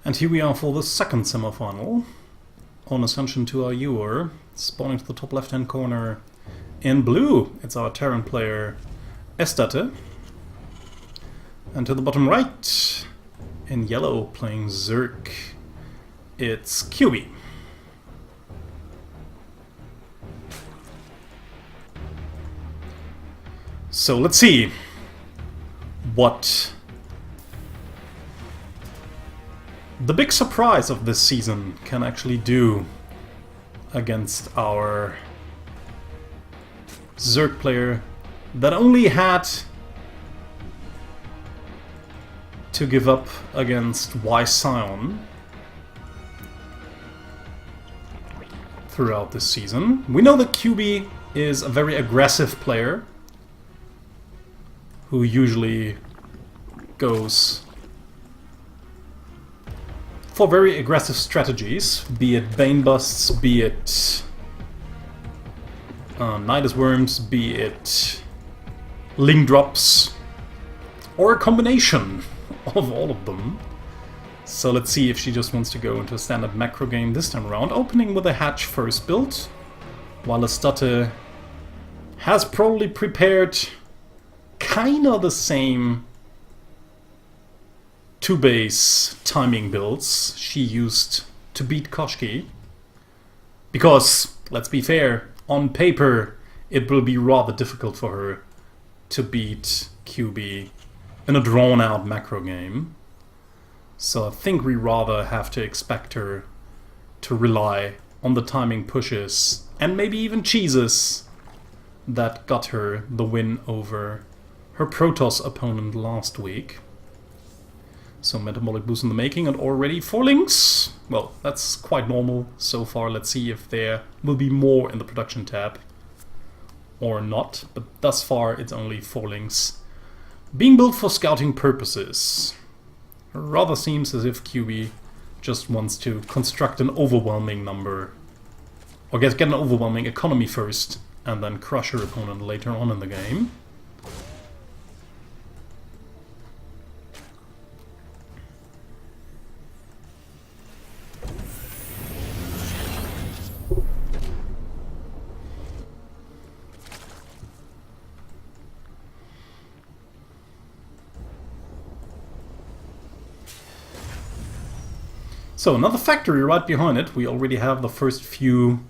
And here we are for the second semifinal. On ascension to our Ewer, spawning to the top left-hand corner. In blue, it's our Terran player Estatte. And to the bottom right, in yellow, playing Zerg, it's Kyuubi. So let's see what the big surprise of this season can actually do against our Zerg player that only had to give up against Y Scion throughout this season. We know that Kyuubi is a very aggressive player who usually goes for very aggressive strategies, be it Bane Busts, be it Nidus Worms, be it Ling Drops, or a combination of all of them. So let's see if she just wants to go into a standard macro game this time around, opening with a hatch first build, while Estatte has probably prepared kinda the same two-base timing builds she used to beat Koshki. Because, let's be fair, on paper it will be rather difficult for her to beat Kyuubi in a drawn-out macro game. So I think we rather have to expect her to rely on the timing pushes and maybe even cheeses that got her the win over her Protoss opponent last week. So metabolic boost in the making, and already 4 links. Well, that's quite normal so far. Let's see if there will be more in the production tab or not. But thus far, it's only 4 links being built for scouting purposes. It rather seems as if Kyuubi just wants to construct an overwhelming number, or get an overwhelming economy first, and then crush her opponent later on in the game. So another factory right behind it. We already have the first few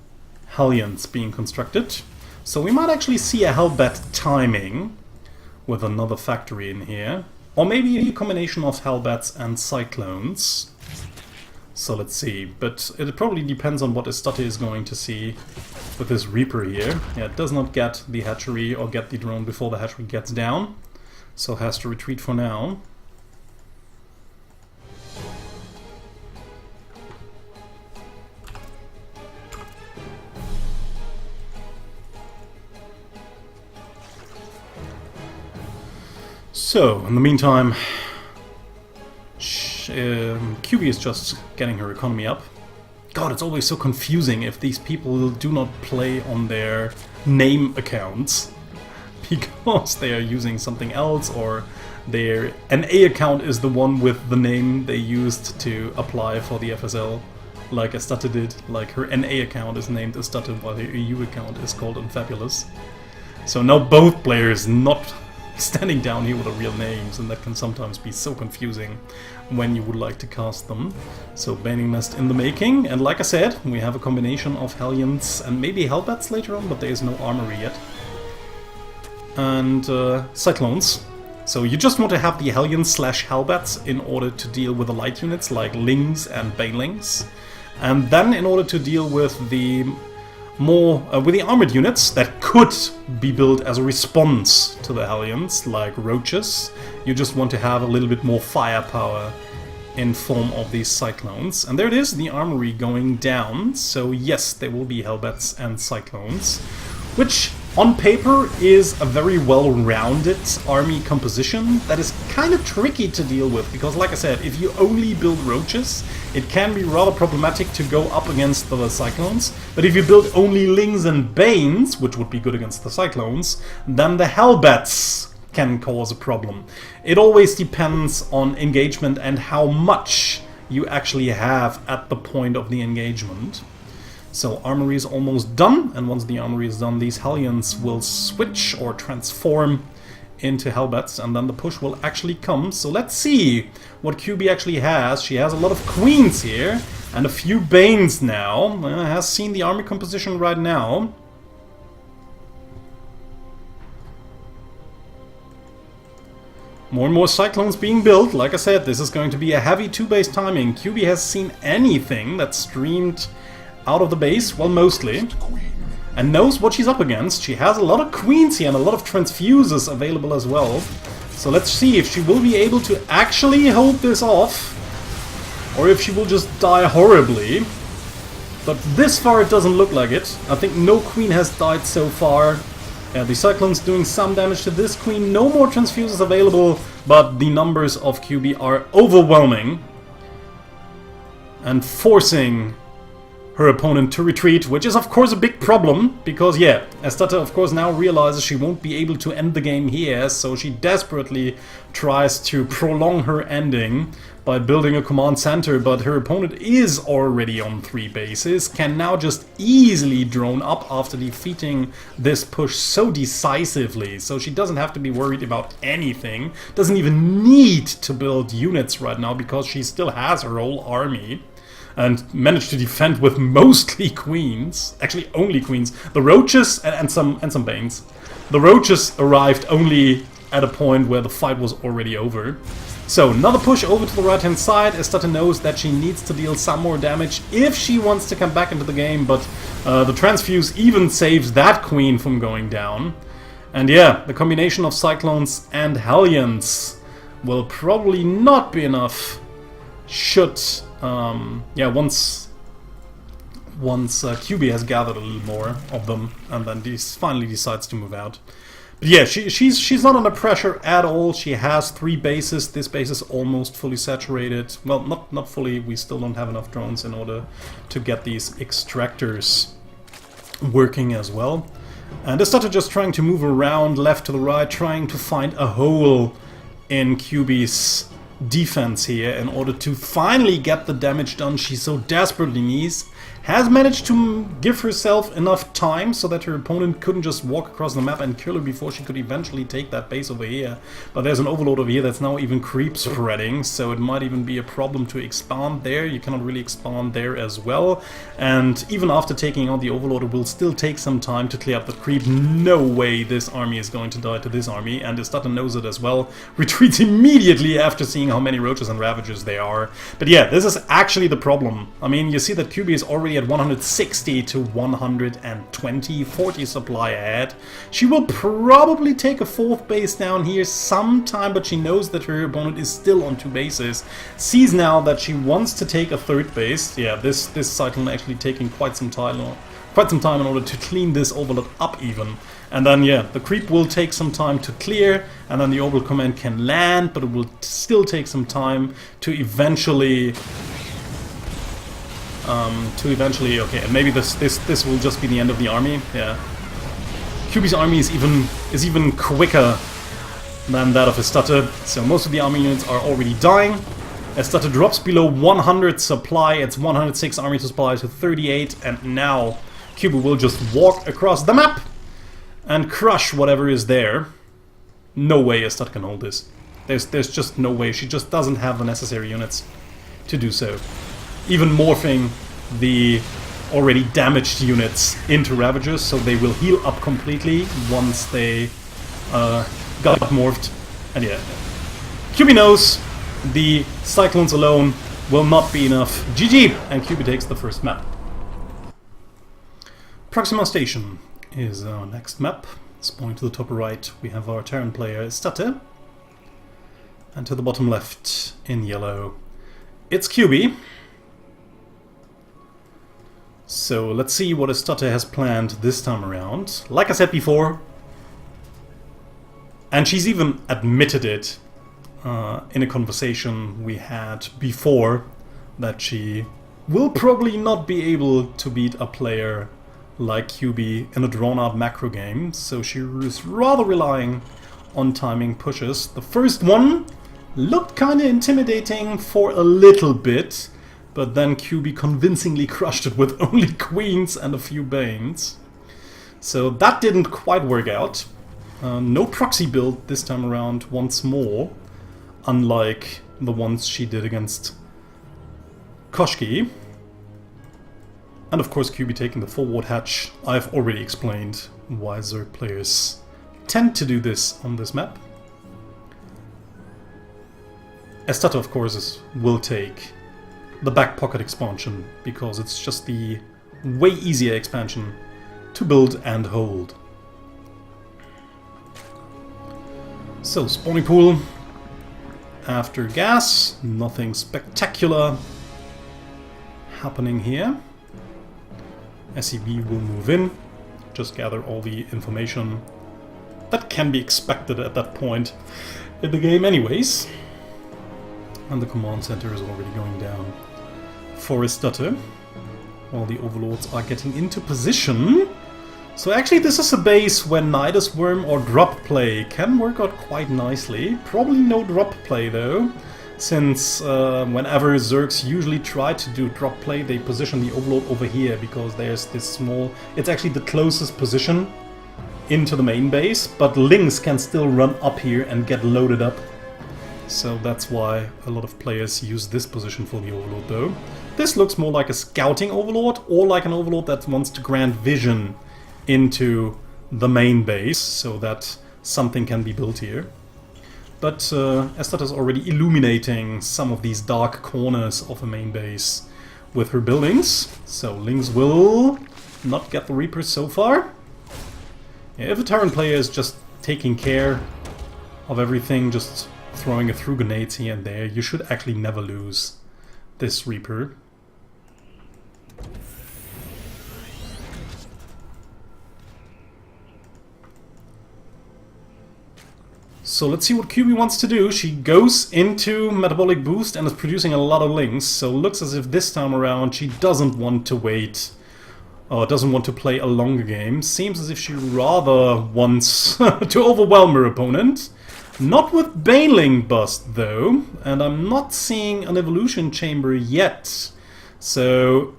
Hellions being constructed. So we might actually see a Hellbat timing with another factory in here. Or maybe a combination of Hellbats and Cyclones. So let's see. But it probably depends on what Estatte is going to see with this Reaper here. Yeah, it does not get the hatchery or get the drone before the hatchery gets down. So has to retreat for now. So, in the meantime, Kyuubi is just getting her economy up. God, it's always so confusing if these people do not play on their name accounts because they are using something else, or their NA account is the one with the name they used to apply for the FSL, like Estatte did. Like, her NA account is named Estatte while her EU account is called Unfabulous. So now both players not standing down here with the real names, and that can sometimes be so confusing when you would like to cast them. So Baning Nest in the making, and like I said, we have a combination of Hellions and maybe Hellbats later on, but there is no armory yet. And Cyclones. So you just want to have the Hellions / Hellbats in order to deal with the light units like Lings and Banelings. And then in order to deal with the with the armored units that could be built as a response to the Hellions, like Roaches, you just want to have a little bit more firepower in form of these Cyclones. And there it is, the armory going down. So yes, there will be Hellbats and Cyclones, which on paper is a very well-rounded army composition that is kind of tricky to deal with, because like I said, if you only build Roaches, it can be rather problematic to go up against the Cyclones. But if you build only Lings and Banes, which would be good against the Cyclones, then the Hellbats can cause a problem. It always depends on engagement and how much you actually have at the point of the engagement. So armory is almost done, and once the armory is done, these Hellions will switch or transform into Hellbats, and then the push will actually come. So let's see what Kyuubi actually has. She has a lot of Queens here, and a few Banes now. Has seen the army composition right now. More and more Cyclones being built. Like I said, this is going to be a heavy 2-base timing. Kyuubi has seen anything that's streamed out of the base, well, mostly, and knows what she's up against. She has a lot of Queens here and a lot of Transfuses available as well. So let's see if she will be able to actually hold this off, or if she will just die horribly. But this far it doesn't look like it. I think no Queen has died so far. The Cyclone's doing some damage to this Queen. No more Transfuses available, but the numbers of Kyuubi are overwhelming and forcing her opponent to retreat, which is of course a big problem, because yeah, Estatte of course now realizes she won't be able to end the game here, so she desperately tries to prolong her ending by building a command center, but her opponent is already on 3 bases, can now just easily drone up after defeating this push so decisively, so she doesn't have to be worried about anything, doesn't even need to build units right now because she still has her whole army. And managed to defend with mostly Queens, actually only Queens. The Roaches and some Banes. The Roaches arrived only at a point where the fight was already over. So another push over to the right hand side. Estatte knows that she needs to deal some more damage if she wants to come back into the game, but the Transfuse even saves that Queen from going down. And yeah, the combination of Cyclones and Hellions will probably not be enough should yeah, once Kyuubi has gathered a little more of them, and then finally decides to move out. But yeah, she's not under pressure at all. She has 3 bases. This base is almost fully saturated. Well, not fully. We still don't have enough drones in order to get these extractors working as well. And Estatte just trying to move around left to the right, trying to find a hole in Kyuubi's defense here in order to finally get the damage done she so desperately needs. Has managed to give herself enough time so that her opponent couldn't just walk across the map and kill her before she could eventually take that base over here. But there's an overload over here that's now even creep spreading, so it might even be a problem to expand there. You cannot really expand there as well. And even after taking out the overload, it will still take some time to clear up the creep. No way this army is going to die to this army, and Estatte knows it as well. Retreats immediately after seeing how many Roaches and Ravagers there are. But yeah, this is actually the problem. I mean, you see that Kyuubi is already at 160 to 120, 40 supply ahead. She will probably take a 4th base down here sometime, but she knows that her opponent is still on 2 bases. Sees now that she wants to take a 3rd base. Yeah, this cycle actually taking quite some time in order to clean this overload up even. And then yeah, the creep will take some time to clear, and then the overload command can land, but it will still take some time to eventually okay, and maybe this will just be the end of the army. Yeah, Kyuubi's army is even quicker than that of Estatte, so most of the army units are already dying. Estatte drops below 100 supply. It's 106 army supply to 38, and now Kyuubi will just walk across the map and crush whatever is there. No way Estatte can hold this. There's just no way. She just doesn't have the necessary units to do so. Even morphing the already damaged units into Ravagers, so they will heal up completely once they got morphed. And yeah, Kyuubi knows the Cyclones alone will not be enough. GG! And Kyuubi takes the first map. Proxima Station is our next map. Spawning to the top right, we have our Terran player Estatte. And to the bottom left, in yellow, it's Kyuubi. So let's see what Estatte has planned this time around. Like I said before, and she's even admitted it in a conversation we had before, that she will probably not be able to beat a player like Kyuubi in a drawn-out macro game, so she is rather relying on timing pushes. The first one Looked kind of intimidating for a little bit, but then Kyuubi convincingly crushed it with only queens and a few banes. So that didn't quite work out. No proxy build this time around once more, unlike the ones she did against Koshki. And of course Kyuubi taking the forward hatch. I've already explained why Zerg players tend to do this on this map. Estatte, of course, will take the back pocket expansion, because it's just the way easier expansion to build and hold. So, spawning pool after gas, nothing spectacular happening here. SCB will move in, just gather all the information that can be expected at that point in the game anyways. And the command center is already going down for Estatte, while the overlords are getting into position. So actually this is a base where Nidus Worm or drop play can work out quite nicely. Probably no drop play though, since whenever Zergs usually try to do drop play, they position the overlord over here, because there's this small... It's actually the closest position into the main base, but Lings can still run up here and get loaded up. So that's why a lot of players use this position for the overlord though. This looks more like a scouting overlord, or like an overlord that wants to grant vision into the main base, so that something can be built here. But Estatte is already illuminating some of these dark corners of a main base with her buildings, so Lings will not get the Reapers so far. Yeah, if a Terran player is just taking care of everything, just throwing a few grenades here and there, you should actually never lose this Reaper. So let's see what Kyuubi wants to do. She goes into Metabolic Boost and is producing a lot of Lings, so looks as if this time around she doesn't want to wait, or doesn't want to play a longer game. Seems as if she rather wants to overwhelm her opponent. Not with Baneling Bust though, and I'm not seeing an Evolution Chamber yet. So,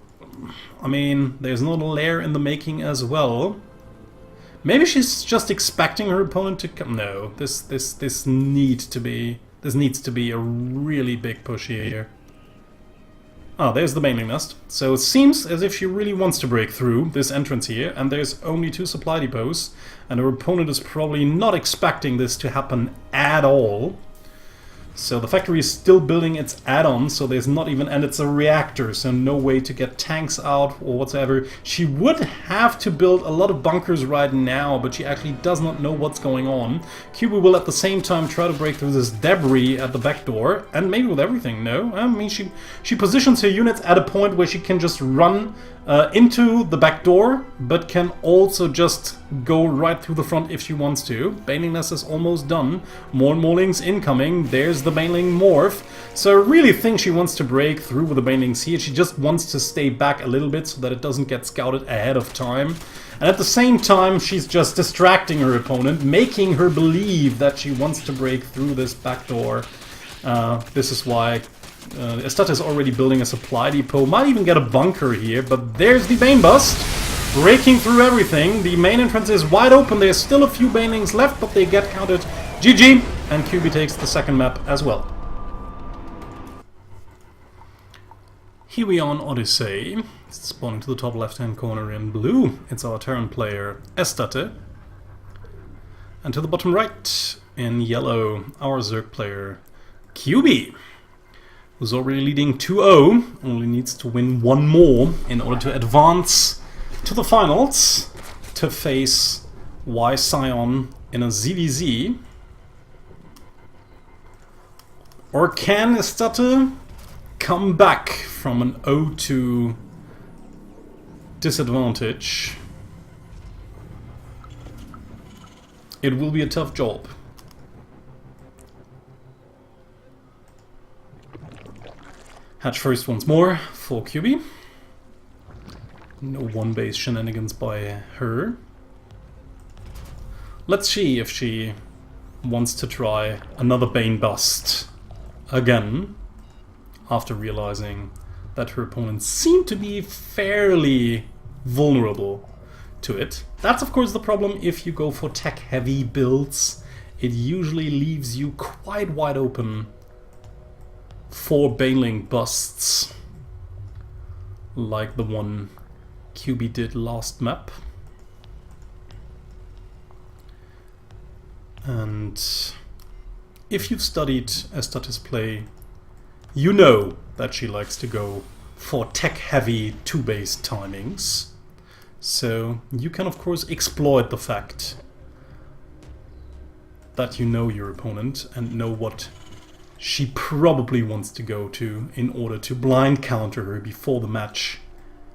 I mean, there's not a lair in the making as well. Maybe she's just expecting her opponent to come. No, this needs to be a really big push here. Ah, there's the Baneling Nest. So it seems as if she really wants to break through this entrance here, and there's only 2 supply depots, and her opponent is probably not expecting this to happen at all. So the factory is still building its add-on, so there's not even... and it's a reactor, so no way to get tanks out or whatsoever. She would have to build a lot of bunkers right now, but she actually does not know what's going on. Kyuubi will at the same time try to break through this debris at the back door, and maybe with everything, no? I mean, she positions her units at a point where she can just run into the back door, but can also just go right through the front if she wants to. Baneling Nest is almost done. More and more Lings incoming. There's the Baneling Morph. So I really think she wants to break through with the Banelings here. She just wants to stay back a little bit so that it doesn't get scouted ahead of time. And at the same time, she's just distracting her opponent, making her believe that she wants to break through this back door. This is why Estatte is already building a supply depot. Might even get a bunker here, but there's the Bane Bust. Breaking through everything. The main entrance is wide open. There's still a few Banelings left, but they get counted. GG! And Kyuubi takes the second map as well. Here we are on Odyssey. Spawning to the top left-hand corner in blue. It's our Terran player, Estatte. And to the bottom right, in yellow, our Zerg player, Kyuubi, who's already leading 2-0, only needs to win one more in order to advance to the finals to face Y Scion in a ZvZ. Or can Estatte come back from an 0-2 disadvantage? It will be a tough job. Hatch first once more for Kyuubi. No one-base shenanigans by her. Let's see if she wants to try another Bane Bust again, after realizing that her opponents seem to be fairly vulnerable to it. That's of course the problem if you go for tech-heavy builds. It usually leaves you quite wide open for Baneling busts, like the one Kyuubi did last map. And if you've studied Estette's play, you know that she likes to go for tech-heavy 2-base timings. So you can of course exploit the fact that you know your opponent and know what she probably wants to go to in order to blind counter her before the match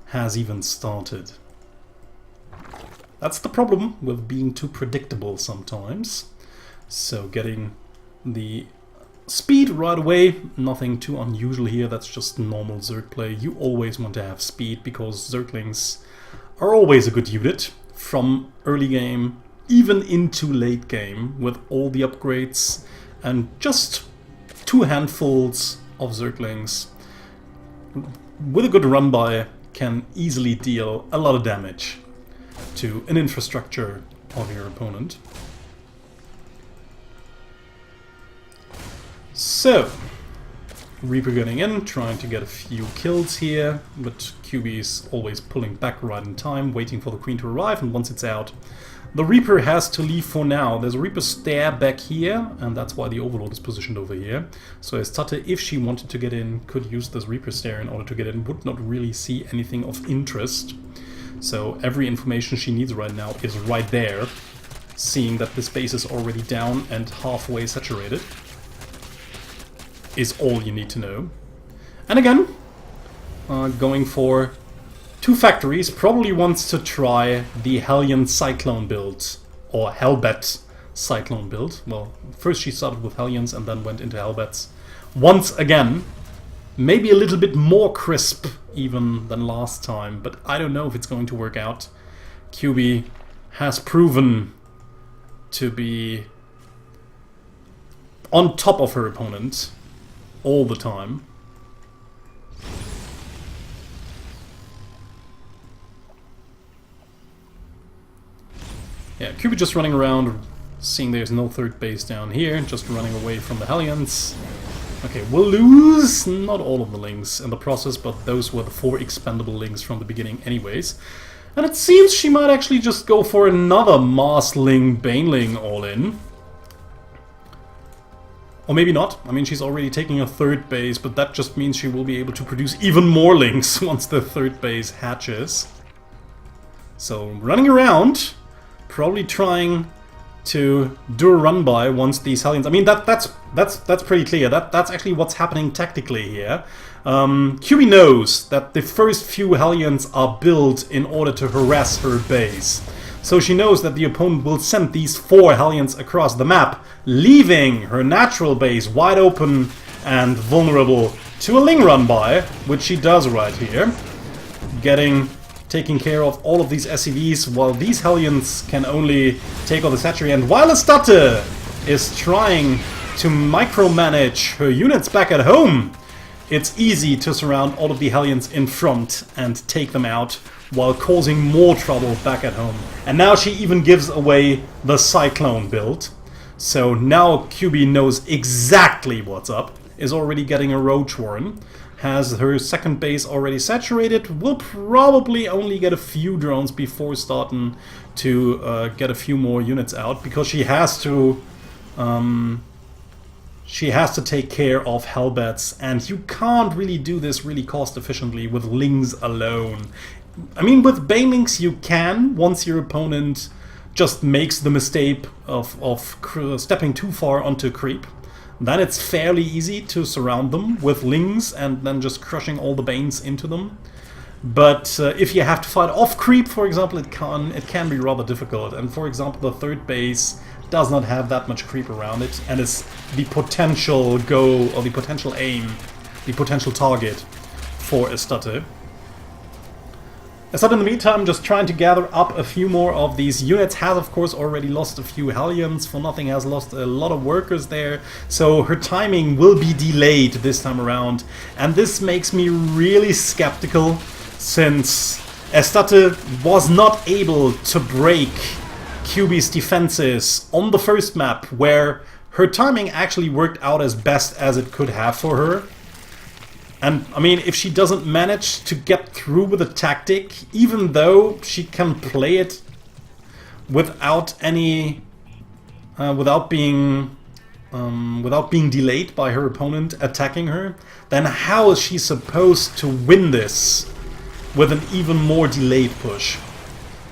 has even started. That's the problem with being too predictable sometimes. So getting the speed right away, nothing too unusual here, that's just normal Zerg play. You always want to have speed because Zerglings are always a good unit from early game even into late game with all the upgrades, and just 2 handfuls of Zerglings with a good run by can easily deal a lot of damage to an infrastructure of your opponent. So, Reaper getting in, trying to get a few kills here, but Kyuubi's always pulling back right in time, waiting for the Queen to arrive, and once it's out, the Reaper has to leave for now. There's a Reaper stair back here, and that's why the Overlord is positioned over here. So Estatte, if she wanted to get in, could use this Reaper stair in order to get in, would not really see anything of interest. So every information she needs right now is right there, seeing that this base is already down and halfway saturated is all you need to know. And again, going for 2 factories, probably wants to try the Hellion Cyclone build, or Hellbat Cyclone build. Well, first she started with Hellions and then went into Hellbats. Once again, maybe a little bit more crisp even than last time, but I don't know if it's going to work out. Kyuubi has proven to be on top of her opponent all the time. Yeah, Kyuubi just running around, seeing there's no 3rd base down here, just running away from the Hellions. Okay, we'll lose not all of the links in the process, but those were the 4 expendable links from the beginning anyways. And it seems she might actually just go for another Marsling Baneling all-in. Or maybe not. I mean, she's already taking a 3rd base, but that just means she will be able to produce even more links once the 3rd base hatches. So, running around, probably trying to do a run by once these Hellions. I mean, that's pretty clear. That's actually what's happening tactically here. Kyuubi knows that the first few Hellions are built in order to harass her base. So she knows that the opponent will send these 4 Hellions across the map, leaving her natural base wide open and vulnerable to a Ling run by, which she does right here. Taking care of all of these SCVs, while these Hellions can only take on the Satchery, and while Estatte is trying to micromanage her units back at home, it's easy to surround all of the Hellions in front and take them out, while causing more trouble back at home. And now she even gives away the Cyclone build. So now Kyuubi knows exactly what's up, is already getting a Roach Warren, has her 2nd base already saturated, will probably only get a few drones before starting to get a few more units out, because she has to take care of Hellbats, and you can't really do this really cost efficiently with Lings alone. I mean, with Banelings you can, once your opponent just makes the mistake of stepping too far onto creep. Then it's fairly easy to surround them with Lings and then just crushing all the Banes into them. But if you have to fight off creep, for example, it can be rather difficult. And for example, the 3rd base does not have that much creep around it, and is the potential goal, or the potential aim, the potential target for Estatte. Estatte in the meantime just trying to gather up a few more of these units, has of course already lost a few Hellions, For Nothing has lost a lot of workers there, so her timing will be delayed this time around, and this makes me really skeptical since Estatte was not able to break Kyuubi's defenses on the first map, where her timing actually worked out as best as it could have for her. And, I mean, if she doesn't manage to get through with a tactic, even though she can play it without any... without being delayed by her opponent attacking her, then how is she supposed to win this with an even more delayed push?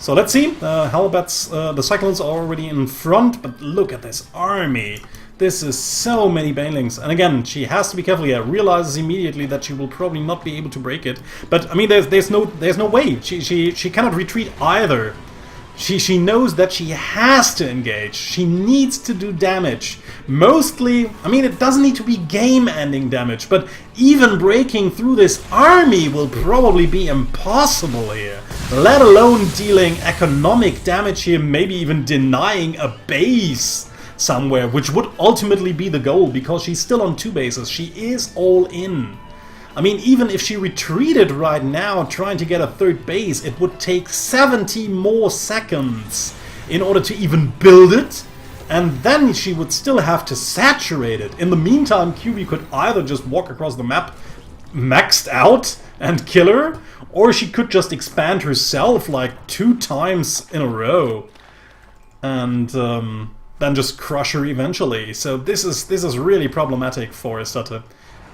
So let's see. Halberds, the Cyclones are already in front, but look at this army. This is so many banelings, and again, she has to be careful here. Realizes immediately that she will probably not be able to break it. But I mean, there's no way. She cannot retreat either. She knows that she has to engage. She needs to do damage. Mostly, I mean, it doesn't need to be game-ending damage, but even breaking through this army will probably be impossible here. Let alone dealing economic damage here, maybe even denying a base somewhere, which would ultimately be the goal, because she's still on 2 bases. She is all in. I mean, even if she retreated right now trying to get a 3rd base, it would take 70 more seconds in order to even build it, and then she would still have to saturate it. In the meantime, Kyuubi could either just walk across the map maxed out and kill her, or she could just expand herself like 2 times in a row and then just crush her eventually. So this is really problematic for Estatte.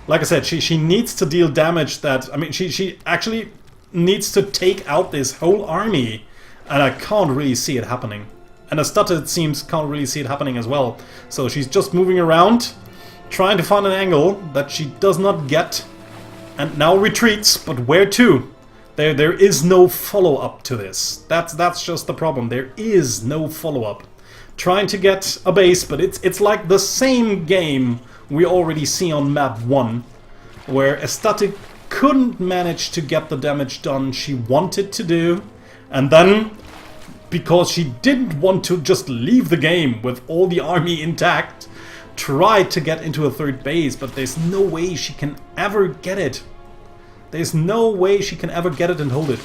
Like I said, she needs to deal damage that... I mean, she actually needs to take out this whole army, and I can't really see it happening. And Estatte, it seems, can't really see it happening as well. So she's just moving around, trying to find an angle that she does not get, and now retreats, but where to? There is no follow-up to this. That's just the problem. There is no follow-up. Trying to get a base, but it's like the same game we already see on map 1, where Estatte couldn't manage to get the damage done she wanted to do, and then, because she didn't want to just leave the game with all the army intact, tried to get into a 3rd base, but there's no way she can ever get it. There's no way she can ever get it and hold it.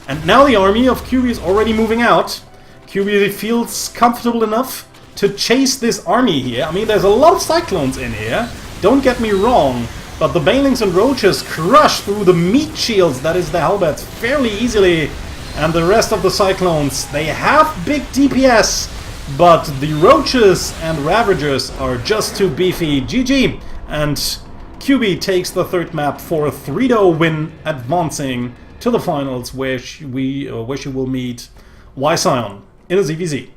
And now the army of Kyuubi is already moving out. Kyuubi feels comfortable enough to chase this army here. I mean, there's a lot of Cyclones in here, don't get me wrong, but the Banelings and Roaches crush through the meat shields, that is the Halberds, fairly easily, and the rest of the Cyclones, they have big DPS, but the Roaches and Ravagers are just too beefy. GG! And Kyuubi takes the 3rd map for a 3-0 win, advancing to the finals, where she will meet Sion in a TvZ.